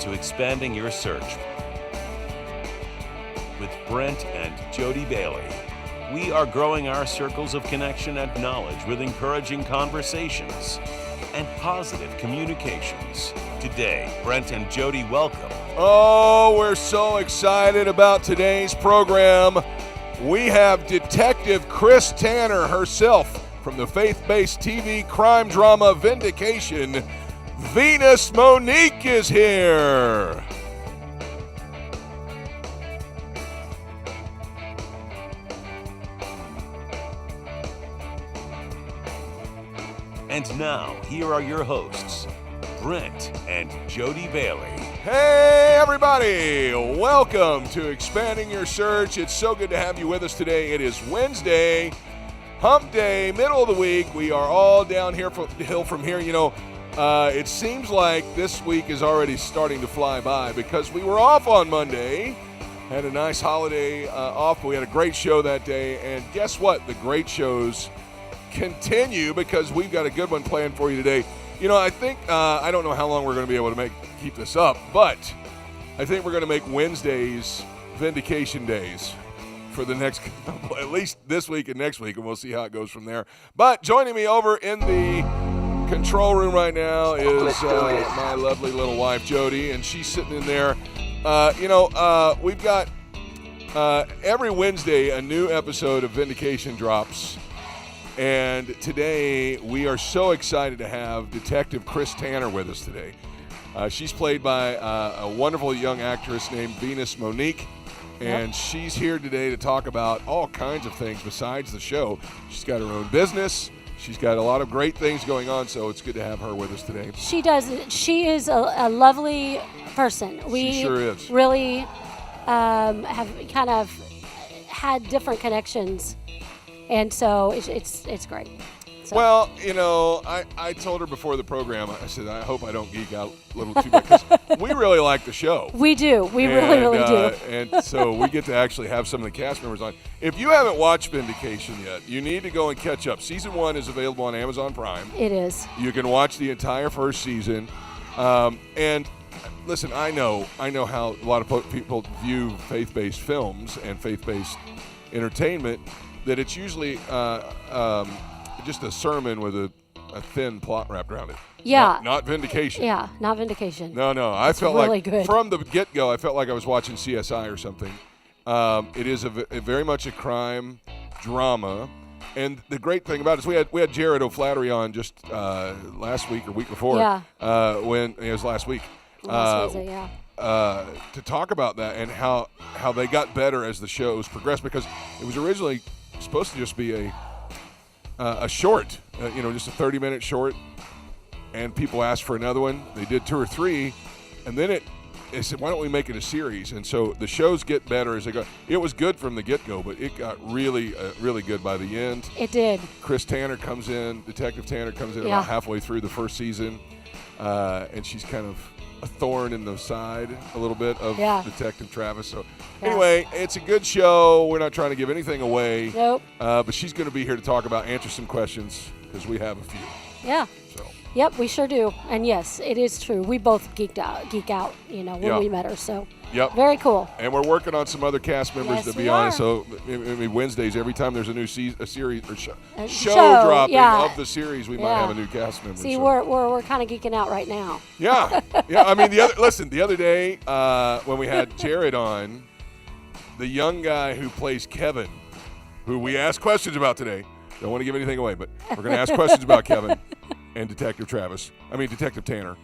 to Expanding Your Search with Brent and Jody Bailey. We are growing our circles of connection and knowledge with encouraging conversations and positive communications. Today, Brent and Jody welcome. Oh, we're so excited about today's program. We have Detective Kris Tanner herself from the faith-based TV crime drama Vindication. Venus Monique is here. And now, here are your hosts, Brent and Jody Bailey. Hey, everybody. Welcome to Expanding Your Search. It's so good to have you with us today. It is Wednesday, hump day, middle of the week. We are all down here from the hill from here. You know, it seems like this week is already starting to fly by because we were off on Monday. Had a nice holiday off. We had a great show that day. And guess what? The great shows continue because we've got a good one planned for you today. You know, I think, I don't know how long we're going to be able to keep this up, but I think we're going to make Wednesdays Vindication days for the next, at least this week and next week, and we'll see how it goes from there. But joining me over in the control room right now is my lovely little wife, Jody, and she's sitting in there. We've got every Wednesday a new episode of Vindication drops. And today, we are so excited to have Detective Kris Tanner with us today. She's played by a wonderful young actress named Venus Monique, and she's here today to talk about all kinds of things besides the show. She's got her own business. She's got a lot of great things going on, so it's good to have her with us today. She does. She is a lovely person. She sure is. Really have kind of had different connections. And so it's great. So. Well, you know, I told her before the program, I said, I hope I don't geek out a little too much, because we really like the show. We do. We really do. And so we get to actually have some of the cast members on. If you haven't watched Vindication yet, you need to go and catch up. Season 1 is available on Amazon Prime. It is. You can watch the entire first season. And listen, I know how a lot of people view faith-based films and faith-based entertainment, that it's usually just a sermon with a thin plot wrapped around it. Yeah. Not Vindication. Yeah, not Vindication. No. I felt really like good. From the get-go, I felt like I was watching CSI or something. It is a very much a crime drama. And the great thing about it is we had Jared O'Flaherty on just last week or week before. Yeah. When it was last week. Last Wednesday, yeah. To talk about that and how they got better as the shows progressed, because it was originally supposed to just be a short, just a 30-minute short, and people asked for another one. They did 2 or 3, and then they said, why don't we make it a series? And so the shows get better as they go. It was good from the get-go, but it got really, really good by the end. It did. Kris Tanner comes in, Detective Tanner comes in about halfway through the first season, and she's kind of a thorn in the side a little bit of Detective Travis. So anyway, it's a good show. We're not trying to give anything away. Nope. But she's going to be here to talk about, answer some questions, because we have a few. Yeah. So. Yep, we sure do. And yes, it is true. We both geek out, when we met her. So very cool. And we're working on some other cast members, to be honest. So Wednesdays, every time there's a new series or show dropping of the series, we might have a new cast member. See, we're kind of geeking out right now. Yeah. I mean, the other day when we had Jared on, the young guy who plays Kevin, who we asked questions about today. Don't want to give anything away, but we're going to ask questions about Kevin and Detective Tanner.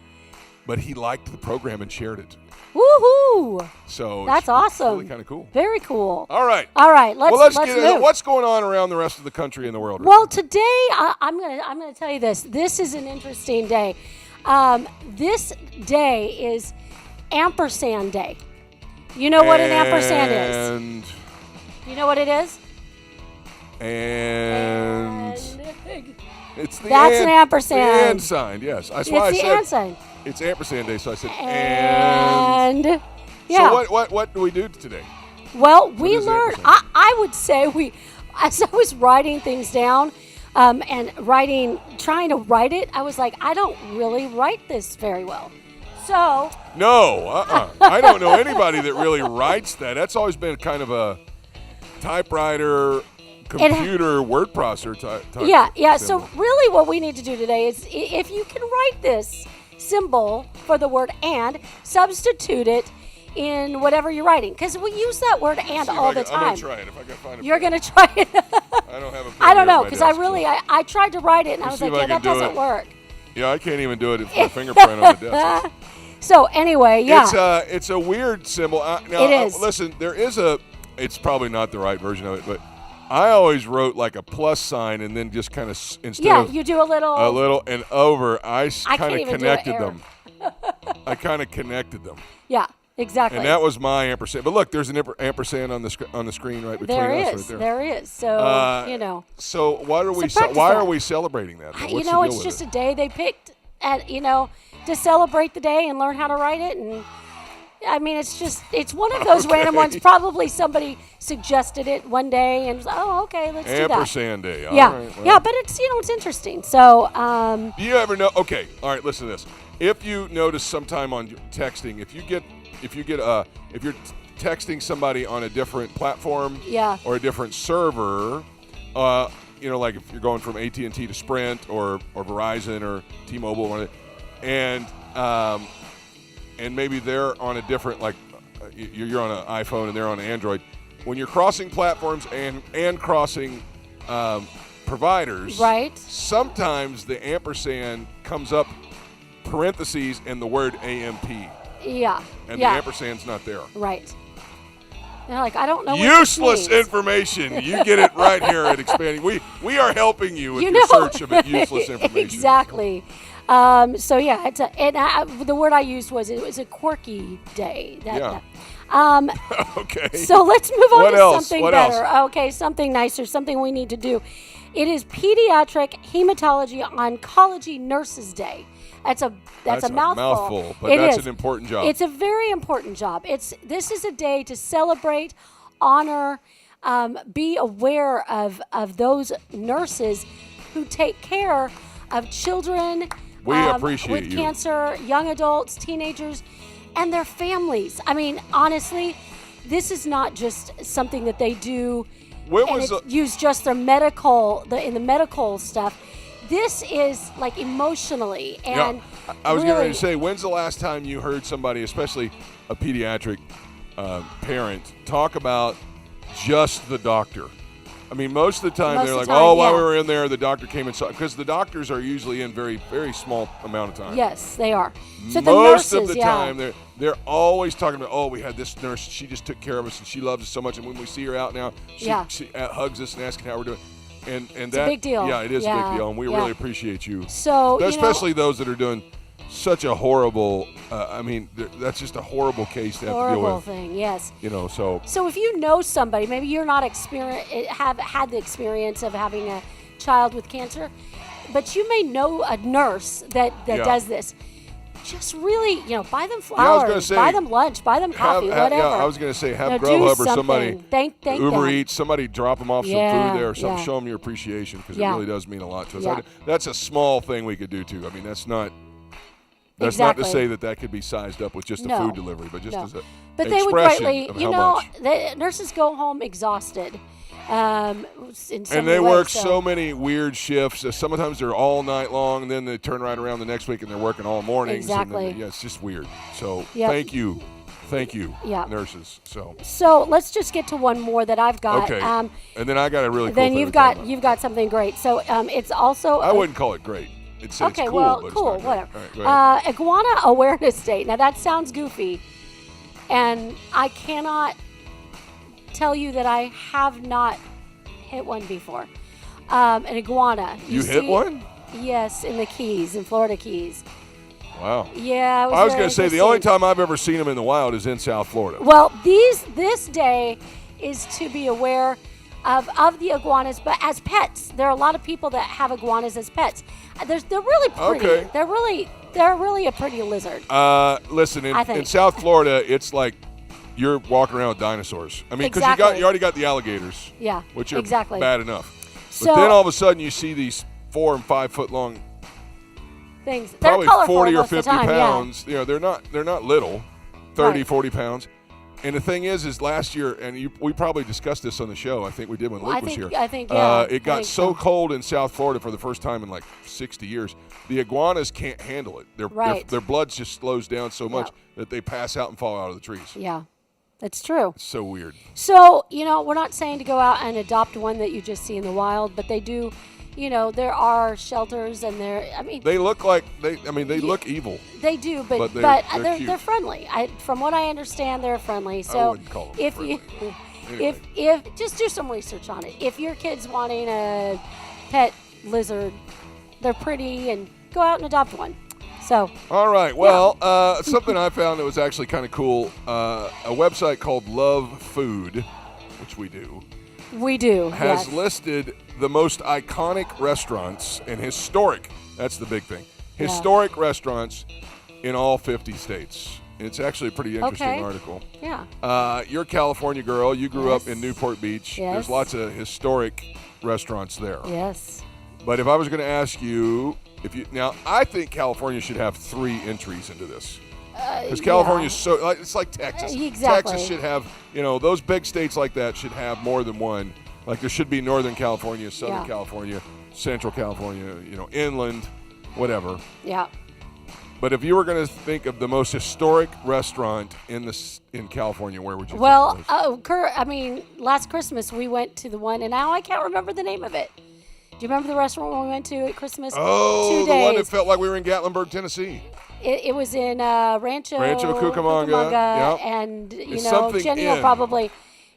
But he liked the program and shared it. Woohoo! So that's awesome. Really kind of cool. Very cool. All right. Let's get into move. what's going on around the rest of the country and the world. Well, today I'm gonna tell you this. This is an interesting day. This day is Ampersand Day. You know what an ampersand is? You know what it is? And it's the that's an ampersand. The and sign, yes. That's why I said and sign. It's ampersand day, so I said and. Yeah. So what do we do today? Well, we learned. I would say as I was writing things down, and trying to write it, I was like, I don't really write this very well. So. No, I don't know anybody that really writes that. That's always been kind of a typewriter, computer, word processor type. Yeah. symbol. So really what we need to do today is if you can write this symbol for the word and, substitute it in whatever you're writing. Because we use that word and all the time. I'm going to try it if I can find it. You're going to try it. I don't have a pen I don't here know, at my because I desk, really, so. I tried to write it, and I was see like, if I yeah, can that do doesn't it. work. Yeah, I can't even do it with a fingerprint on the desk. So anyway, yeah. It's a weird symbol. Now, It is. Listen, there is it's probably not the right version of it, but I always wrote like a plus sign and then just kind of, instead of You do a little and over, I can't kind of even do connected an them. I kind of connected them. Yeah, exactly. And that was my ampersand. But look, there's an ampersand on the screen right between there us is. right there. There is. So, So why are practice why that. are we celebrating that? What's the it's deal just with a day they picked to celebrate the day and learn how to write it. And I mean, it's one of those random ones. Probably somebody suggested it one day and was, okay, let's do that. Ampersand day. All Yeah. right, well. Yeah, but it's interesting. So, Do you ever know? Okay, all right. Listen to this. If you notice sometime on texting, if you're texting somebody on a different platform, or a different server, like if you're going from AT&T to Sprint or Verizon or T-Mobile, and maybe they're on a different, like you're on an iPhone and they're on an Android. When you're crossing platforms and crossing providers, right? Sometimes the ampersand comes up parentheses and the word AMP. Yeah. And the ampersand's not there. Right. They're like, I don't know what Useless this means. information. You get it right here at Expanding. We are helping you with your search of useless information. Exactly. So yeah, the word I used was it was a quirky day. Okay. So let's move on What to else? something What better. else? Okay, something nicer, something we need to do. It is Pediatric Hematology Oncology Nurses Day. That's a mouthful. But that's an important job. It's a very important job. This is a day to celebrate, honor, be aware of those nurses who take care of children We appreciate with you. cancer, young adults, teenagers, and their families. I mean, honestly, this is not just something that they do use just their in the medical stuff. This is like emotionally and I was really, getting ready to say, when's the last time you heard somebody, especially a pediatric parent, talk about just the doctor? I mean, most of the time they're like, while we were in there, the doctor came and saw, because the doctors are usually in very, very small amount of time. Yes, they are. So most the nurses, of the time, they're always talking about, we had this nurse, she just took care of us, and she loves us so much, and when we see her out now, she hugs us and asks how we're doing. And it's a big deal. Yeah, it is a big deal, and we really appreciate you. So, especially those that are doing such a horrible, that's just a horrible case to have to deal with. Horrible thing, yes. So if you know somebody, maybe you're not have had the experience of having a child with cancer, but you may know a nurse that does this. Just really, buy them flowers, buy them lunch, buy them coffee, whatever. Yeah, I was going to say, have Grubhub or somebody, thank Uber them. Eats, somebody drop them off some food there or something. Show them your appreciation, because it really does mean a lot to us. Yeah. That's a small thing we could do too. I mean, that's not not to say that could be sized up with just a food delivery, but just as a But they would expression greatly, of how much. the nurses go home exhausted. In some and they ways, work so many weird shifts. Sometimes they're all night long, and then they turn right around the next week and they're working all mornings. Exactly. And then, it's just weird. So thank you, nurses. So let's just get to one more that I've got. Okay. And then I got a really cool then thing you've to talk about. got something great. So it's also I wouldn't call it great. It's cool. Well, but cool, it's not whatever. great. All right, go ahead. Iguana Awareness Day. Now that sounds goofy, and I cannot tell you that I have not hit one before. An iguana. You hit one? Yes, in the Keys, in Florida Keys. Wow. Yeah, I was going to say the only time I've ever seen them in the wild is in South Florida. Well, this day is to be aware of the iguanas, but as pets. There are a lot of people that have iguanas as pets. They're really pretty. Okay. They're really a pretty lizard. Listen, in South Florida, it's like you're walking around with dinosaurs. I mean, because you already got the alligators, which are bad enough. But then all of a sudden you see these 4 and 5 foot long things. Probably They're colorful 40 or most of 50 the time, pounds. Yeah. They're not little, 30, Right. 40 pounds. And the thing is last year, and we probably discussed this on the show. I think we did when Luke was here. I think, yeah. It got so cold in South Florida for the first time in like 60 years. The iguanas can't handle it. Their blood just slows down so much that they pass out and fall out of the trees. Yeah, it's true. It's so weird. So, we're not saying to go out and adopt one that you just see in the wild, but they do, there are shelters and they look like they look evil. They do, but they're cute. they're friendly. From what I understand, they're friendly. I So wouldn't call them if friendly. you Anyway. if just do some research on it. If your kid's wanting a pet lizard, they're pretty, and go out and adopt one. So. All right. Well, something I found that was actually kind of cool. A website called Love Food, which we do. We do. Has yes. listed the most iconic restaurants and historic. That's the big thing. Historic restaurants in all 50 states. It's actually a pretty interesting article. Yeah. You're a California girl. You grew up in Newport Beach. Yes. There's lots of historic restaurants there. Yes. But if I was going to ask you, now I think California should have 3 entries into this. Because California is so, it's like Texas. Exactly. Texas should have, those big states like that should have more than one. Like there should be Northern California, Southern California, Central California, inland, whatever. Yeah. But if you were going to think of the most historic restaurant in California, where would you Well, think it was? last Christmas we went to the one, and now I can't remember the name of it. Do you remember the restaurant we went to at Christmas? Oh, 2 the days. one that felt like we were in Gatlinburg, Tennessee. It was in Rancho Cucamonga. Yep. And, something Jenny in. will probably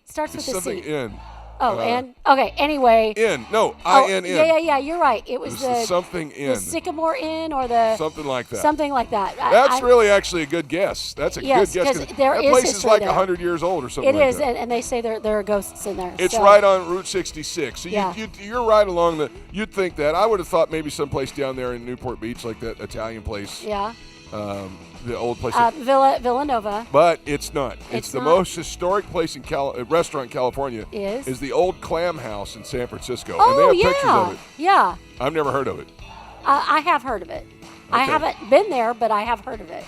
starts It's with a something C. in. Oh, and? Okay, anyway. In. No, I-N-N. Yeah, you're right. It was the something in. The Sycamore Inn or the... Something like that. Something like that. That's really actually a good guess. That's a good guess. Yes, there that is place is history like there. 100 years old or something It like is, that. and they say there are ghosts in there. It's so. right on Route 66. So Yeah. you're right along you'd think that. I would have thought maybe someplace down there in Newport Beach, like that Italian place. Yeah. The old place. Villanova. But it's not. It's the not. most historic place in restaurant in California Is the Old Clam House in San Francisco. Oh, and they have pictures of it. Yeah. I've never heard of it. I have heard of it. I haven't been there, but I have heard of it.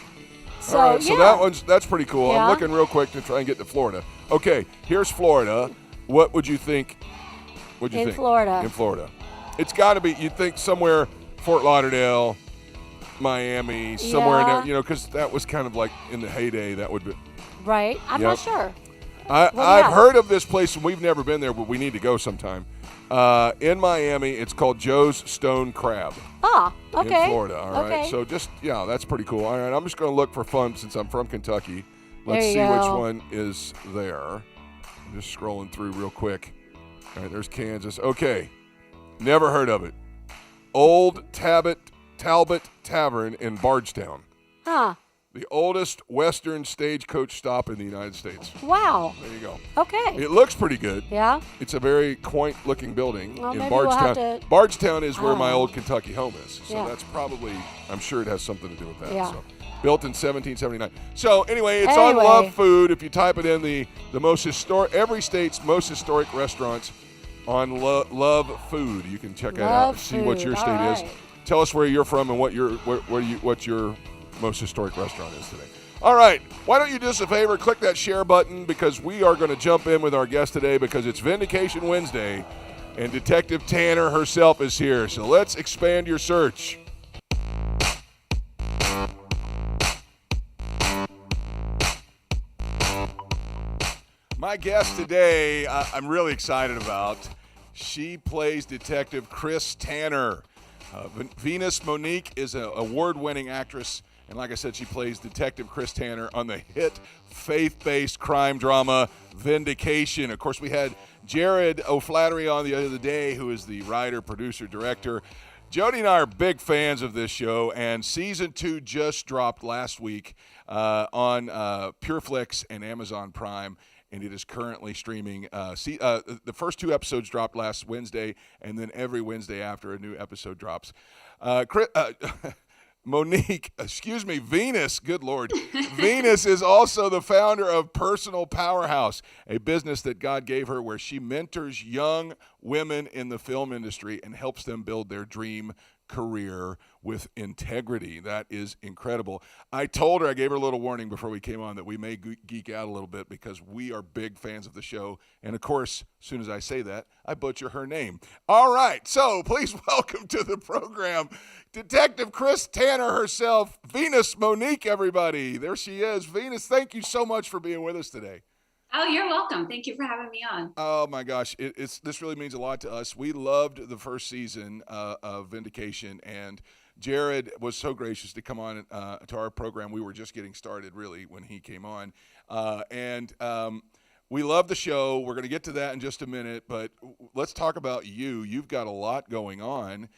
So, all right, so that's pretty cool. Yeah. I'm looking real quick to try and get to Florida. Okay, here's Florida. What would you think? In Florida. In Florida. It's got to be, you'd think somewhere Fort Lauderdale, Miami, somewhere in there, because that was kind of like in the heyday. That would be. Right. I'm not sure. I've heard of this place, and we've never been there, but we need to go sometime. In Miami, it's called Joe's Stone Crab. Ah, okay. In Florida, all right? Okay. So that's pretty cool. All right, I'm just going to look for fun since I'm from Kentucky. Let's There you see which go. one is there. I'm just scrolling through real quick. All right, there's Kansas. Okay, never heard of it. Old Talbot Tavern in Bardstown. Huh. The oldest Western stagecoach stop in the United States. Wow. There you go. Okay. It looks pretty good. Yeah. It's a very quaint-looking building Well, in maybe we'll Bardstown. have to- Bardstown is where my Oh. old Kentucky home is. So Yeah. that's probably, I'm sure it has something to do with that. Yeah. So, built in 1779. So anyway, it's on Love Food. If you type it in, the most historic, every state's most historic restaurants on Love Food. You can check that out and see what Food. your All state is. right. Tell us where you're from and what your most historic restaurant is today. All right, why don't you do us a favor, click that share button, because we are going to jump in with our guest today because it's Vindication Wednesday, and Detective Tanner herself is here. So let's expand your search. My guest today, I'm really excited about. She plays Detective Kris Tanner. Venus Monique is an award-winning actress, and like I said, she plays Detective Kris Tanner on the hit faith-based crime drama Vindication. Of course, we had Jared O'Flaherty on the other day, who is the writer, producer, director. Jody and I are big fans of this show, and season 2 just dropped last week on PureFlix and Amazon Prime. And it is currently streaming. The first 2 episodes dropped last Wednesday, and then every Wednesday after a new episode drops. Venus, good Lord. Venus is also the founder of Personal Powerhouse, a business that God gave her where she mentors young women in the film industry and helps them build their dream career with integrity. That is incredible. I told her, I gave her a little warning before we came on that we may geek out a little bit because we are big fans of the show. And of course, as soon as I say that, I butcher her name. All right, so please welcome to the program Detective Kris Tanner herself, Venus Monique, everybody. There she is. Venus, thank you so much for being with us today. Oh, you're welcome. Thank you for having me on. Oh my gosh, this really means a lot to us. We loved the first season of Vindication, and Jared was so gracious to come on to our program. We were just getting started, really, when he came on, and we love the show. We're going to get to that in just a minute, but let's talk about you. You've got a lot going on.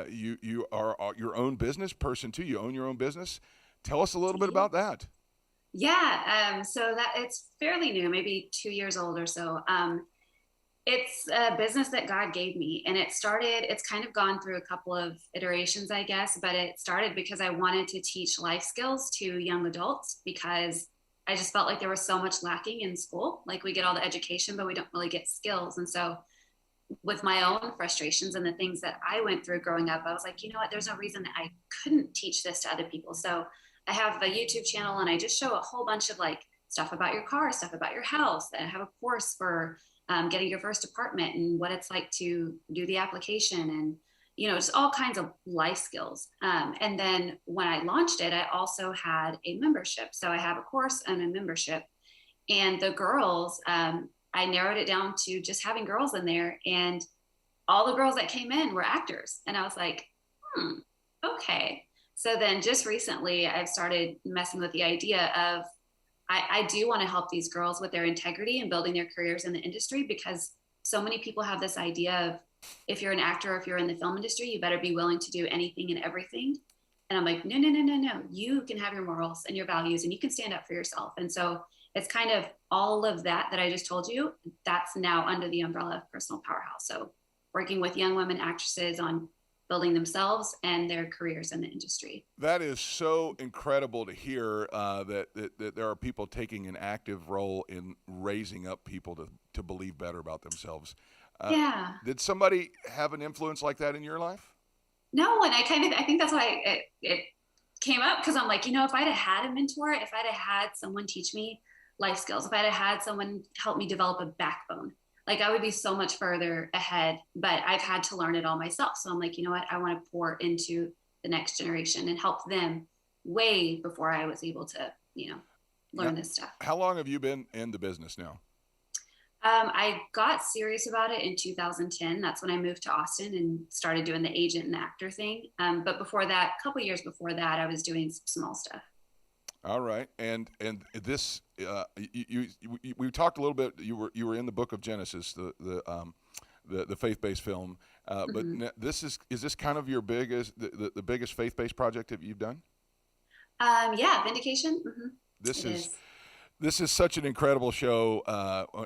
You are your own business person too. You own your own business. Tell us a little bit about that. Yeah, so that it's fairly new, maybe 2 years old or so. It's a business that God gave me, and it's kind of gone through a couple of iterations, I guess, but it started because I wanted to teach life skills to young adults because I just felt like there was so much lacking in school. Like we get all the education, but we don't really get skills. And so with my own frustrations and the things that I went through growing up, I was like, you know what, there's no reason that I couldn't teach this to other people. So I have a YouTube channel and I just show a whole bunch of like stuff about your car, stuff about your house. I have a course for getting your first apartment and what it's like to do the application and, you know, just all kinds of life skills. And then when I launched it, I also had a membership. So I have a course and a membership, and the girls, I narrowed it down to just having girls in there, and all the girls that came in were actors. And I was like, okay. So then just recently I've started messing with the idea of, I do want to help these girls with their integrity and building their careers in the industry, because so many people have this idea of if you're an actor, or if you're in the film industry, you better be willing to do anything and everything. And I'm like, no. You can have your morals and your values and you can stand up for yourself. And so it's kind of all of that I just told you, that's now under the umbrella of Personal Powerhouse. So working with young women actresses on building themselves and their careers in the industry. That is so incredible to hear that there are people taking an active role in raising up people to believe better about themselves. Yeah. Did somebody have an influence like that in your life? No, and I think that's why it came up, because I'm like, you know, if I'd have had a mentor, if I'd have had someone teach me life skills, if I'd have had someone help me develop a backbone, like I would be so much further ahead, but I've had to learn it all myself. So I'm like, you know what, I want to pour into the next generation and help them way before I was able to, you know, learn this stuff. How long have you been in the business now? I got serious about it in 2010. That's when I moved to Austin and started doing the agent and actor thing. But before that, a couple years before that, I was doing some small stuff. All right, and this we talked a little bit. You were in the Book of Genesis, the faith-based film, but this is this kind of your biggest the biggest faith-based project that you've done? Yeah, Vindication. This is such an incredible show.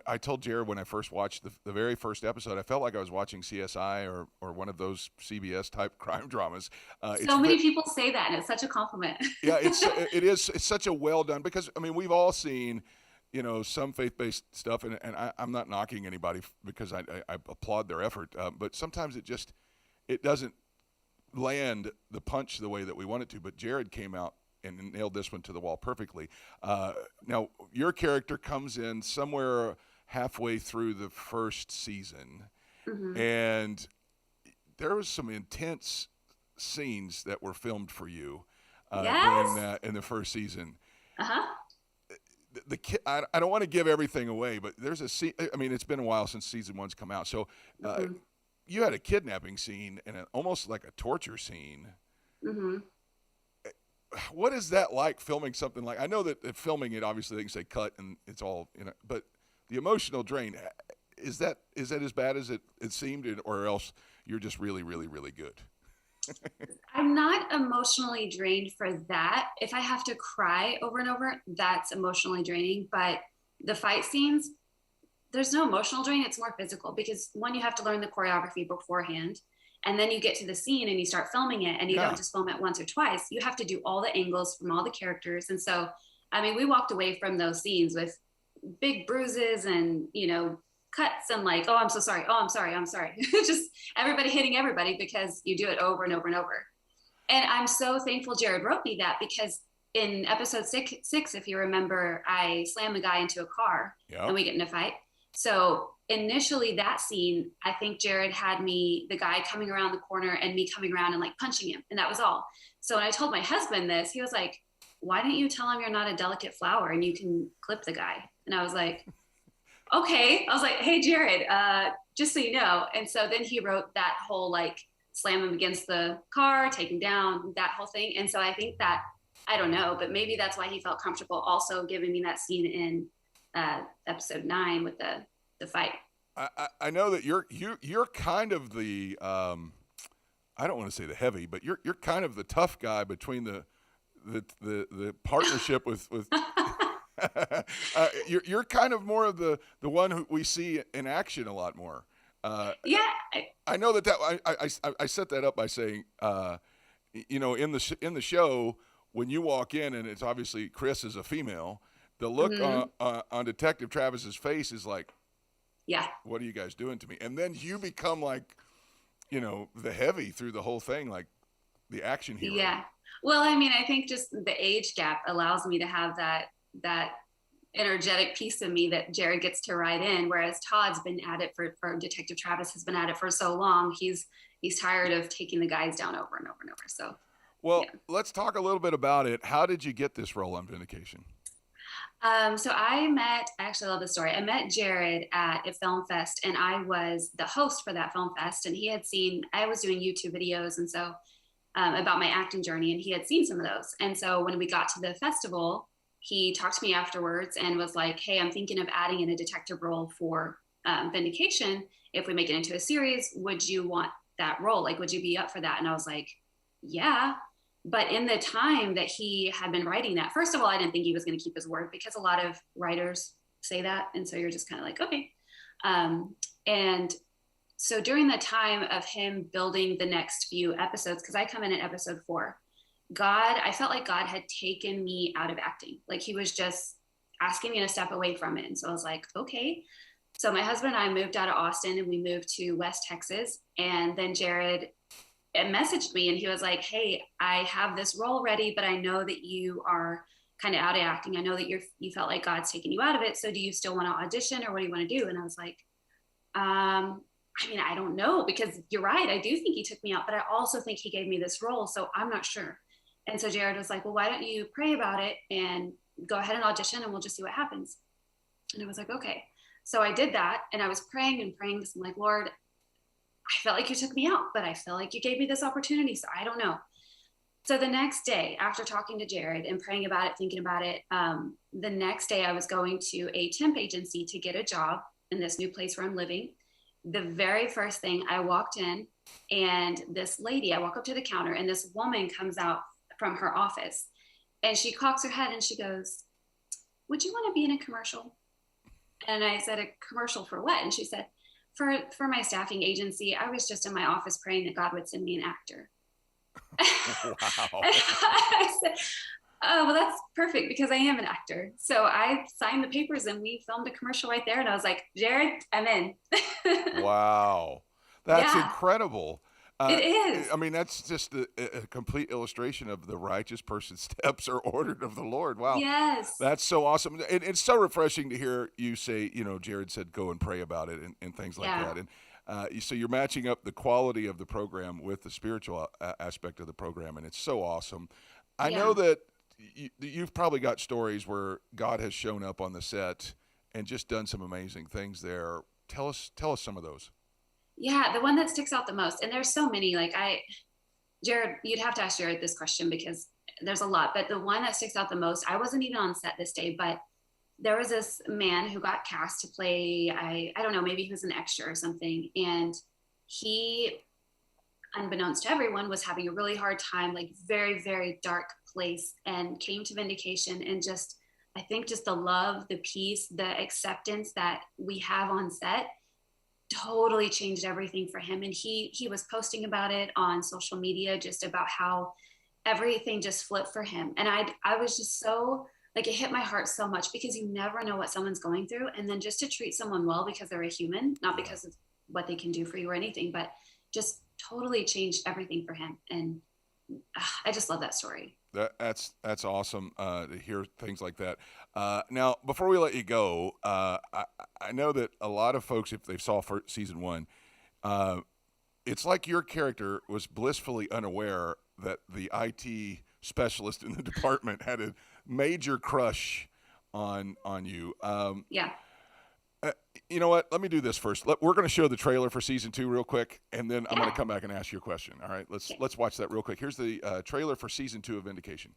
I told Jared when I first watched the very first episode, I felt like I was watching CSI or one of those CBS type crime dramas. So many people say that, and it's such a compliment. Yeah, it's such a well done, because I mean we've all seen, you know, some faith-based stuff, and I'm not knocking anybody because I applaud their effort, but sometimes it doesn't land the punch the way that we want it to. But Jared came out and nailed this one to the wall perfectly. Now, your character comes in somewhere halfway through the first season, and there was some intense scenes that were filmed for you during that in the first season. The kid, I don't want to give everything away, but there's a scene. I mean, it's been a while since season one's come out, so you had a kidnapping scene and almost like a torture scene. What is that like, filming something like? I know that filming it, obviously they can say cut and it's all, you know, but the emotional drain, is that as bad as it seemed, or else you're just really, really, really good? I'm not emotionally drained for that. If I have to cry over and over, that's emotionally draining. But the fight scenes, there's no emotional drain. It's more physical, because one, you have to learn the choreography beforehand. And then you get to the scene and you start filming it, and you don't just film it once or twice. You have to do all the angles from all the characters. And so, I mean, we walked away from those scenes with big bruises and, you know, cuts and like, oh, I'm so sorry. Oh, I'm sorry. I'm sorry. Just everybody hitting everybody because you do it over and over and over. And I'm so thankful Jared wrote me that, because in episode six, if you remember, I slam a guy into a car and we get in a fight. So initially that scene, I think Jared had me, the guy coming around the corner and me coming around and like punching him. And that was all. So when I told my husband this, he was like, why don't you tell him you're not a delicate flower and you can clip the guy? And I was like, okay. I was like, hey, Jared, just so you know. And so then he wrote that whole like slam him against the car, take him down, that whole thing. And so I think that, I don't know, but maybe that's why he felt comfortable also giving me that scene in episode 9 with the fight. I know that you're kind of the I don't want to say the heavy, but you're kind of the tough guy between the partnership with you're kind of more of the one who we see in action a lot more. Yeah, I know that I set that up by saying, in the show, when you walk in and it's obviously Chris is a female, the look on Detective Travis's face is like, yeah, what are you guys doing to me? And then you become like, the heavy through the whole thing, like the action hero. Yeah. Well, I mean, I think just the age gap allows me to have that energetic piece of me that Jared gets to ride in, whereas Todd's been at it for Detective Travis has been at it for so long. He's tired of taking the guys down over and over and over. So, well, let's talk a little bit about it. How did you get this role on Vindication? So I actually love the story. I met Jared at a film fest, and I was the host for that film fest. And he had seen, I was doing YouTube videos, and so about my acting journey, and he had seen some of those. And so when we got to the festival, he talked to me afterwards and was like, hey, I'm thinking of adding in a detective role for Vindication. If we make it into a series, would you want that role? Like, would you be up for that? And I was like, yeah. But in the time that he had been writing that, first of all, I didn't think he was going to keep his word, because a lot of writers say that. And so you're just kind of like, okay. And so during the time of him building the next few episodes, because I come in at episode 4, I felt like God had taken me out of acting. Like he was just asking me to step away from it. And so I was like, okay. So my husband and I moved out of Austin and we moved to West Texas. And then Jared messaged me and he was like, hey, I have this role ready, but I know that you are kind of out of acting. I know that you felt like God's taken you out of it. So do you still want to audition, or what do you want to do? And I was like, I mean, I don't know, because you're right. I do think he took me out, but I also think he gave me this role. So I'm not sure. And so Jared was like, well, why don't you pray about it and go ahead and audition and we'll just see what happens. And I was like, okay. So I did that. And I was praying and praying this. I'm like, Lord, I felt like you took me out, but I feel like you gave me this opportunity. So I don't know. So the next day, after talking to Jared and praying about it, thinking about it, the next day I was going to a temp agency to get a job in this new place where I'm living. The very first thing, I walked in and I walk up to the counter and this woman comes out from her office and she cocks her head and she goes, would you want to be in a commercial? And I said, a commercial for what? And she said, for my staffing agency, I was just in my office praying that God would send me an actor. Wow. I said, oh, well, that's perfect because I am an actor. So I signed the papers and we filmed a commercial right there. And I was like, Jared, I'm in. Wow. That's incredible. It is. I mean, that's just a complete illustration of the righteous person's steps are ordered of the Lord. Wow. Yes. That's so awesome. It's so refreshing to hear you say, Jared said, go and pray about it and things like that. And so you're matching up the quality of the program with the spiritual aspect of the program. And it's so awesome. I know that you've probably got stories where God has shown up on the set and just done some amazing things there. Tell us some of those. Yeah, the one that sticks out the most, and there's so many, Jared, you'd have to ask Jared this question because there's a lot, but the one that sticks out the most, I wasn't even on set this day, but there was this man who got cast to play, I don't know, maybe he was an extra or something. And he, unbeknownst to everyone, was having a really hard time, like very, very dark place, and came to Vindication. And just, I think just the love, the peace, the acceptance that we have on set totally changed everything for him. And he was posting about it on social media, just about how everything just flipped for him. And I was just so like it hit my heart so much, because you never know what someone's going through. And then just to treat someone well because they're a human, not because of what they can do for you or anything, but just totally changed everything for him. And I just love that story. That's awesome to hear things like that. Now, before we let you go, I know that a lot of folks, if they saw for season 1, it's like your character was blissfully unaware that the IT specialist in the department had a major crush on you. Yeah. You know what? Let me do this first. We're going to show the trailer for season 2 real quick, and then I'm going to come back and ask you a question. All right? Let's watch that real quick. Here's the trailer for season 2 of Vindication.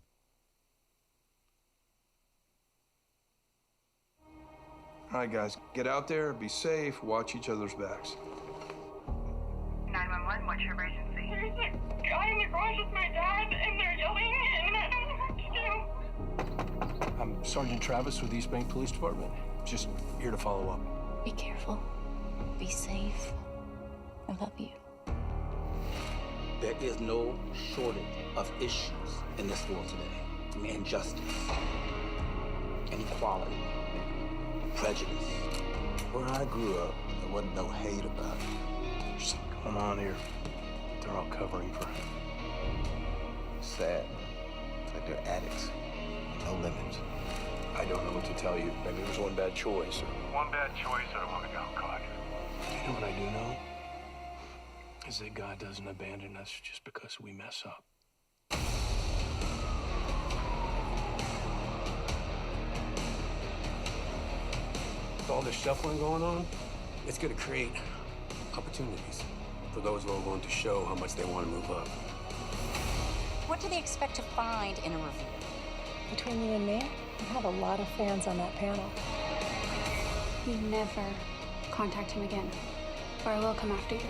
All right, guys, get out there, be safe, watch each other's backs. 911, what's your emergency? There's a guy in the garage with my dad, and they're yelling, and I don't know what to do. I'm Sergeant Travis with East Bank Police Department. Just here to follow up. Be careful. Be safe. I love you. There is no shortage of issues in this world today. Injustice, inequality, prejudice. Where I grew up, there wasn't no hate about it. There's something going on here. They're all covering for him. Sad. It's like they're addicts. No limits. I don't know what to tell you. Maybe it was one bad choice. One bad choice, or I want to go caught. You know what I do know? Is that God doesn't abandon us just because we mess up. With all this shuffling going on, it's going to create opportunities for those who are willing to show how much they want to move up. What do they expect to find in a review? Between you and me, I have a lot of fans on that panel. You never contact him again, or I will come after you.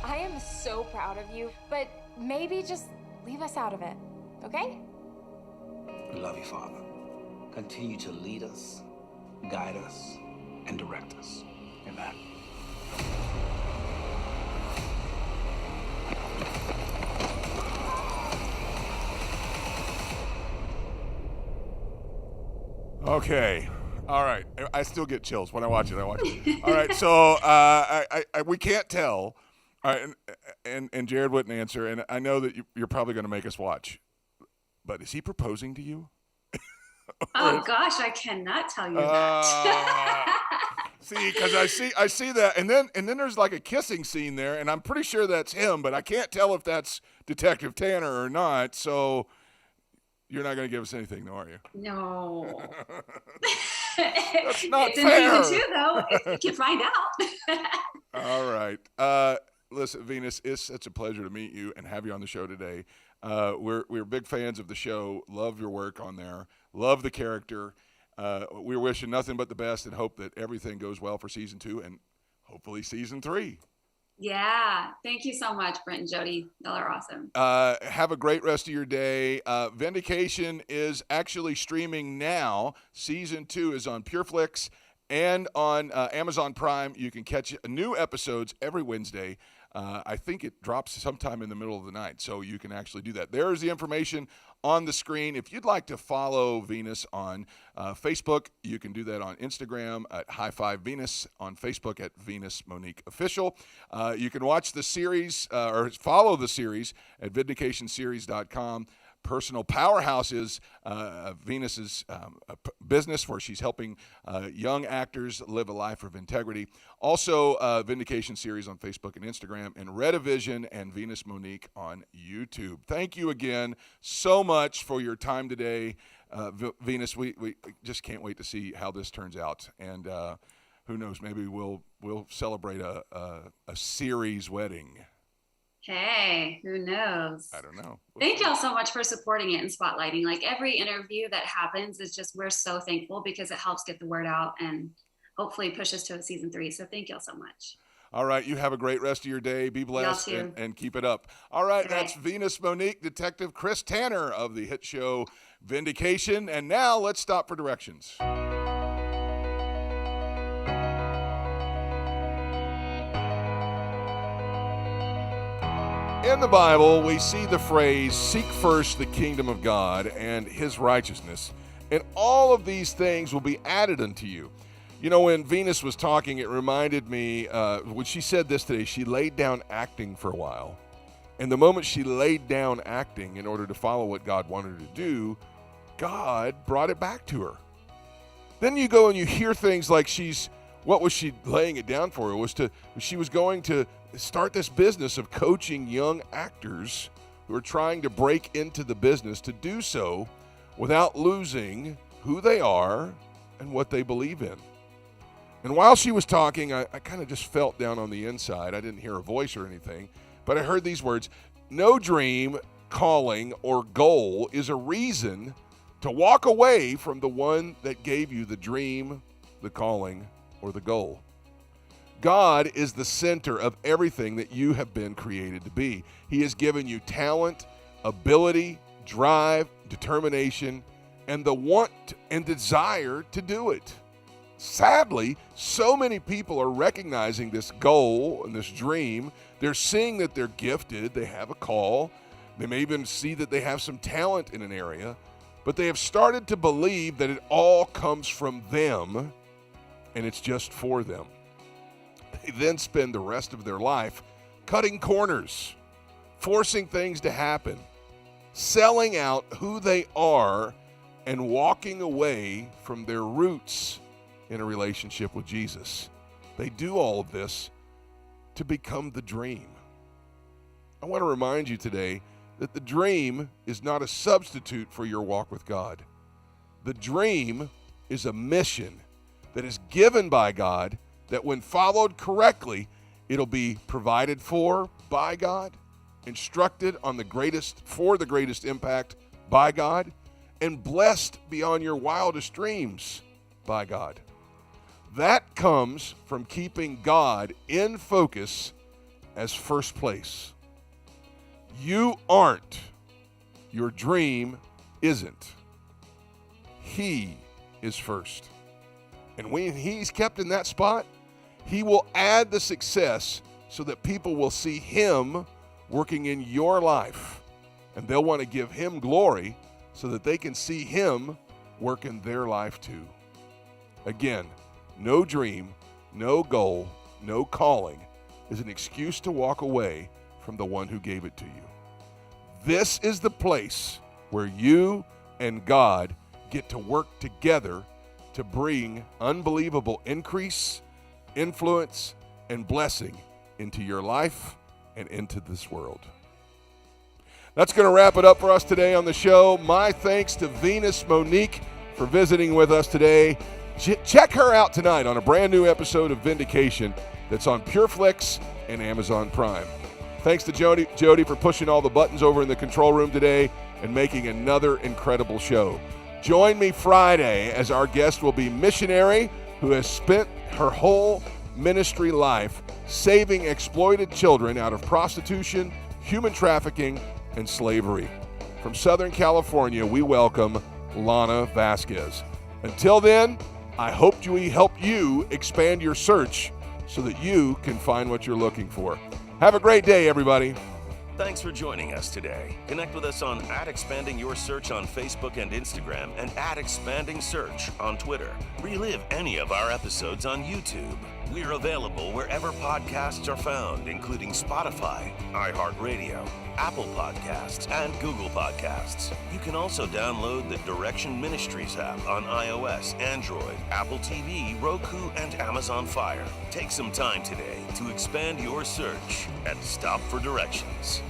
I am so proud of you, but maybe just leave us out of it, okay? We love you, Father. Continue to lead us, guide us, and direct us. Amen. Okay. All right. I still get chills when I watch it. All right. So we can't tell. All right, and Jared wouldn't answer, and I know that you're probably going to make us watch. But is he proposing to you? Oh gosh, I cannot tell you that. See, because I see that, and then there's like a kissing scene there, and I'm pretty sure that's him, but I can't tell if that's Detective Tanner or not. So you're not going to give us anything, though, are you? No. That's not it's fair. in season 2, though. You can find out. All right. Listen, Venus, it's such a pleasure to meet you and have you on the show today. We're big fans of the show. Love your work on there. Love the character. We're wishing nothing but the best and hope that everything goes well for season 2 and hopefully season 3. Yeah. Thank you so much, Brent and Jody. Y'all are awesome. Have a great rest of your day. Vindication is actually streaming now. Season 2 is on PureFlix and on Amazon Prime. You can catch new episodes every Wednesday. I think it drops sometime in the middle of the night, so you can actually do that. There's the information on the screen. If you'd like to follow Venus on Facebook, you can do that on Instagram at High Five Venus, on Facebook at Venus Monique Official. You can watch the series or follow the series at vindicationseries.com. Personal Powerhouse is Venus's business where she's helping young actors live a life of integrity. Also, Vindication Series on Facebook and Instagram, and Redivision and Venus Monique on YouTube. Thank you again so much for your time today, Venus. We just can't wait to see how this turns out, and who knows, maybe we'll celebrate a series wedding. Hey, who knows? I don't know. Thank y'all so much for supporting it and spotlighting. Like every interview that happens is just, we're so thankful because it helps get the word out and hopefully push us to a season 3. So thank y'all so much. All right, you have a great rest of your day. Be blessed Y'all too. and keep it up. All right, All that's right. Venus Monique, Detective Kris Tanner of the hit show Vindication. And now let's stop for directions. In the Bible, we see the phrase, seek first the kingdom of God and his righteousness, and all of these things will be added unto you. You know, when Venus was talking, it reminded me, when she said this today, she laid down acting for a while. And the moment she laid down acting in order to follow what God wanted her to do, God brought it back to her. Then you go and you hear things like what was she laying it down for? She was going to start this business of coaching young actors who are trying to break into the business to do so without losing who they are and what they believe in. And while she was talking, I kind of just felt down on the inside. I didn't hear a voice or anything, but I heard these words: no dream, calling, or goal is a reason to walk away from the one that gave you the dream, the calling, or the goal. God is the center of everything that you have been created to be. He has given you talent, ability, drive, determination, and the want and desire to do it. Sadly, so many people are recognizing this goal and this dream. They're seeing that they're gifted, they have a call, they may even see that they have some talent in an area, but they have started to believe that it all comes from them and it's just for them. They then spend the rest of their life cutting corners, forcing things to happen, selling out who they are, and walking away from their roots in a relationship with Jesus. They do all of this to become the dream. I want to remind you today that the dream is not a substitute for your walk with God. The dream is a mission that is given by God, that when followed correctly, it'll be provided for by God, instructed on the greatest impact by God, and blessed beyond your wildest dreams by God. That comes from keeping God in focus as first place. You aren't. Your dream isn't. He is first. And when he's kept in that spot, he will add the success so that people will see him working in your life. And they'll want to give him glory so that they can see him work in their life too. Again, no dream, no goal, no calling is an excuse to walk away from the one who gave it to you. This is the place where you and God get to work together to bring unbelievable increase, influence, and blessing into your life and into this world. That's going to wrap it up for us today on the show. My thanks to Venus Monique for visiting with us today. Check her out tonight on a brand new episode of Vindication that's on PureFlix and Amazon Prime. Thanks to Jody for pushing all the buttons over in the control room today and making another incredible show. Join me Friday as our guest will be missionary who has spent her whole ministry life saving exploited children out of prostitution, human trafficking, and slavery. From Southern California, we welcome Lana Vasquez. Until then, I hope we help you expand your search so that you can find what you're looking for. Have a great day, everybody. Thanks for joining us today. Connect with us on @ExpandingYourSearch on Facebook and Instagram and @ExpandingSearch on Twitter. Relive any of our episodes on YouTube. We're available wherever podcasts are found, including Spotify, iHeartRadio, Apple Podcasts, and Google Podcasts. You can also download the Direction Ministries app on iOS, Android, Apple TV, Roku, and Amazon Fire. Take some time today to expand your search and stop for directions.